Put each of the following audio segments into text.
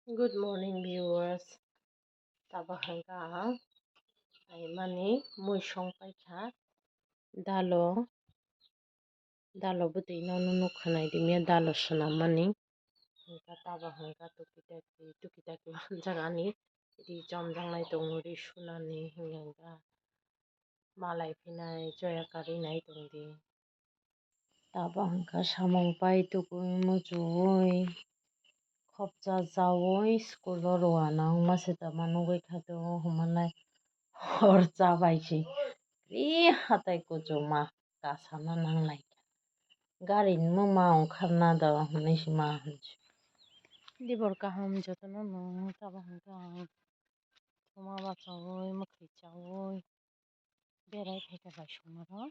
Good morning, viewers. Tabahanga ay mani muisong paikha dalo butui no nunu khanai dimya dalo mani hingka tabahanga tukitaki jagani ri jomjangnai tongori sunani hingka malai phinai joya kari nai tongdi tabahanga samung pai tukui muchuoi khopja jawoi school o rwana masita manugoi khado humanai hor chabaisi ri hatai kuchuma kasana nanglai gari ni muma ongkharna do hinui ma hinchu dibor kaham jotono no tabahanga thuma bachawoi mwkhai chawoi berai phaika bai somaro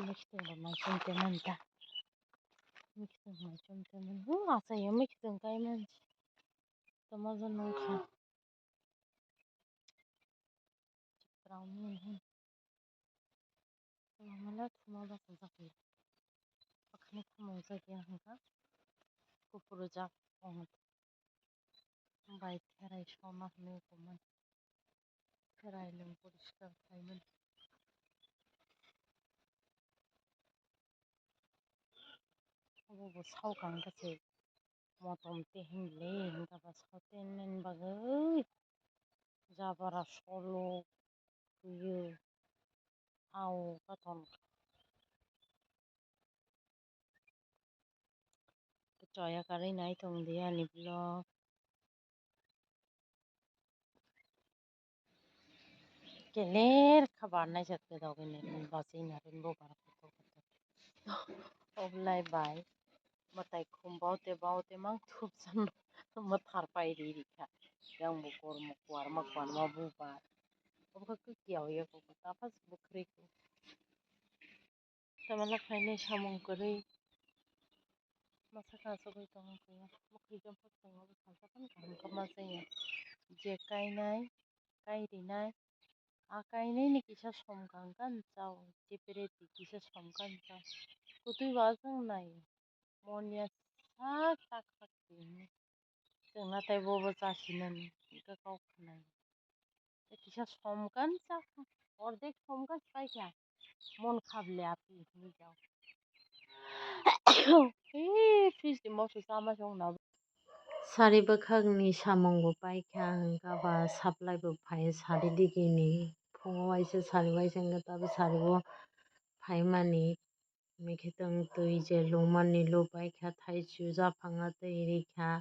mikhiteng rok naichom temanta mikhiteng naichom teman achaio mikhiteng kaimanchi tamaja nongkha chitrauni mala thuma bachajak pakhani khamung jagya hingka kupuru jak bai therai sona hinui tongmani therai lung poriskar khaimani obo saukang kache motom tehimle hingka ba sauten bagoi jabara solo kuyo au katon choya kari nai tongdi ani vlog keler khabar naijak pedogini bachai na rinbo bara oblai bai matai khum baute mang thupjan mathar pai rikha yang bo kormo kwarma bubar obka kiyaw ya ko tapas bukhri ko tamala khainai samung kwrui masaka achogoi tongo kuya mwkhai jom phoktongo salsapan kaham kama jaya je kairinai kainai ni kisa somkang chao chepereti kisa somkang chao kutui wajang nai monia sak tak जों नाथाय बबो जासिनोन गाव खोनाय किसा समकान चा अर्धेक समकान पाइखा मन खाबले आपि मिजाव फिजि मसु सामा संना सारि बखागनि सामंबो पाइखा हंगाबा साप्लाइबो फाय सारि दिगिनि फुङावहायसो सारिबायसो ताबो सारिबो फायमानि मिखितंग तुइ जे लुमानि लु पाइखा थाइजु जाफाङा दै रिखा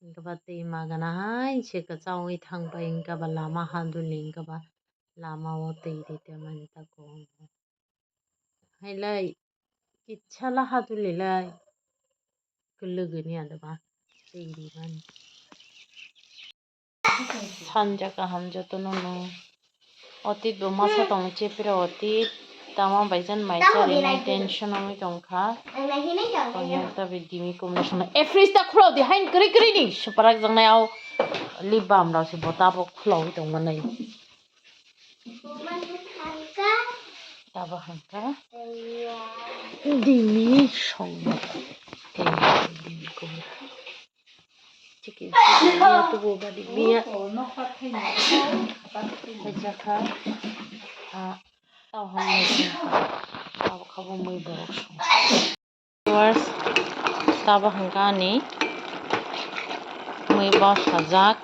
hingkaba tui maganahai se kachawai thangbai hingkaba lama haduli hingkaba lama o tui ritemani tako hailai kitchala haduli lai kuluguni adaba tui rimani sanja kaham jotono no otit bo masa tong chepira otit tama baijan maicari nai tension ami tongkha yang tabi dimi kumna sona fridge ta khulaw di hain kri ni suparak jangnai au lip balm raw se botabo khulaw tongmanai tabo hangka dimi songna dimi kumna chicken ya tu bo badi mia jaka tau hamai tau khabo moi borok song viewers tabo hangka ni moi ba sajak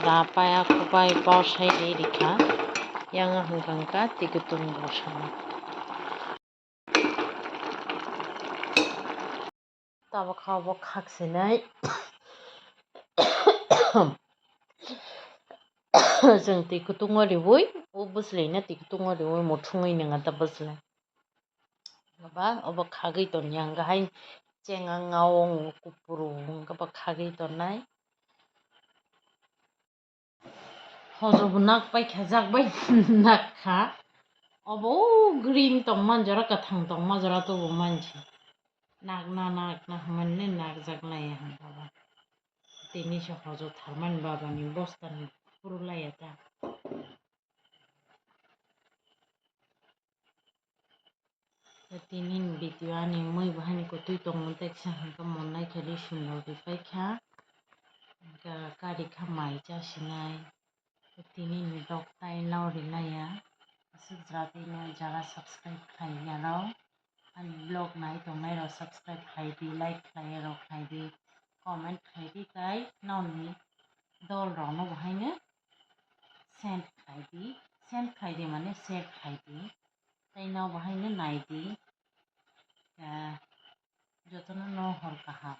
rapaya kubai bosai rikha yang hangka tikutung bosana tabo khabo khaksinai जों tikutung riwui buslai na tikutung riwui mothungoi nanga ta buslai ba obo khagoi tonyang hai chenga ngawong kupuru ngaba khagoi tonai hojobo nak paikha jakbai nakha obo green tongman jora kathang tongma jora tobo manchi nakna hamanne nakjaknai hangaba tini se hojo tharman babani bostani purulai ta Tinin video ani moi bahani ko tui tongo teksa hangka monnai khali sundo bipaikha kari kha mai chasinai tinin dok tai naurinaya asuk jatino jaga subscribe khainai rok ani blog nai tongnai rok subscribe khaidi like khlai rok khaidi comment khaidi tai noni dol rok no bahaino send khaidi mane share khaidi tai no bahaino naidi jotono no hor kaham।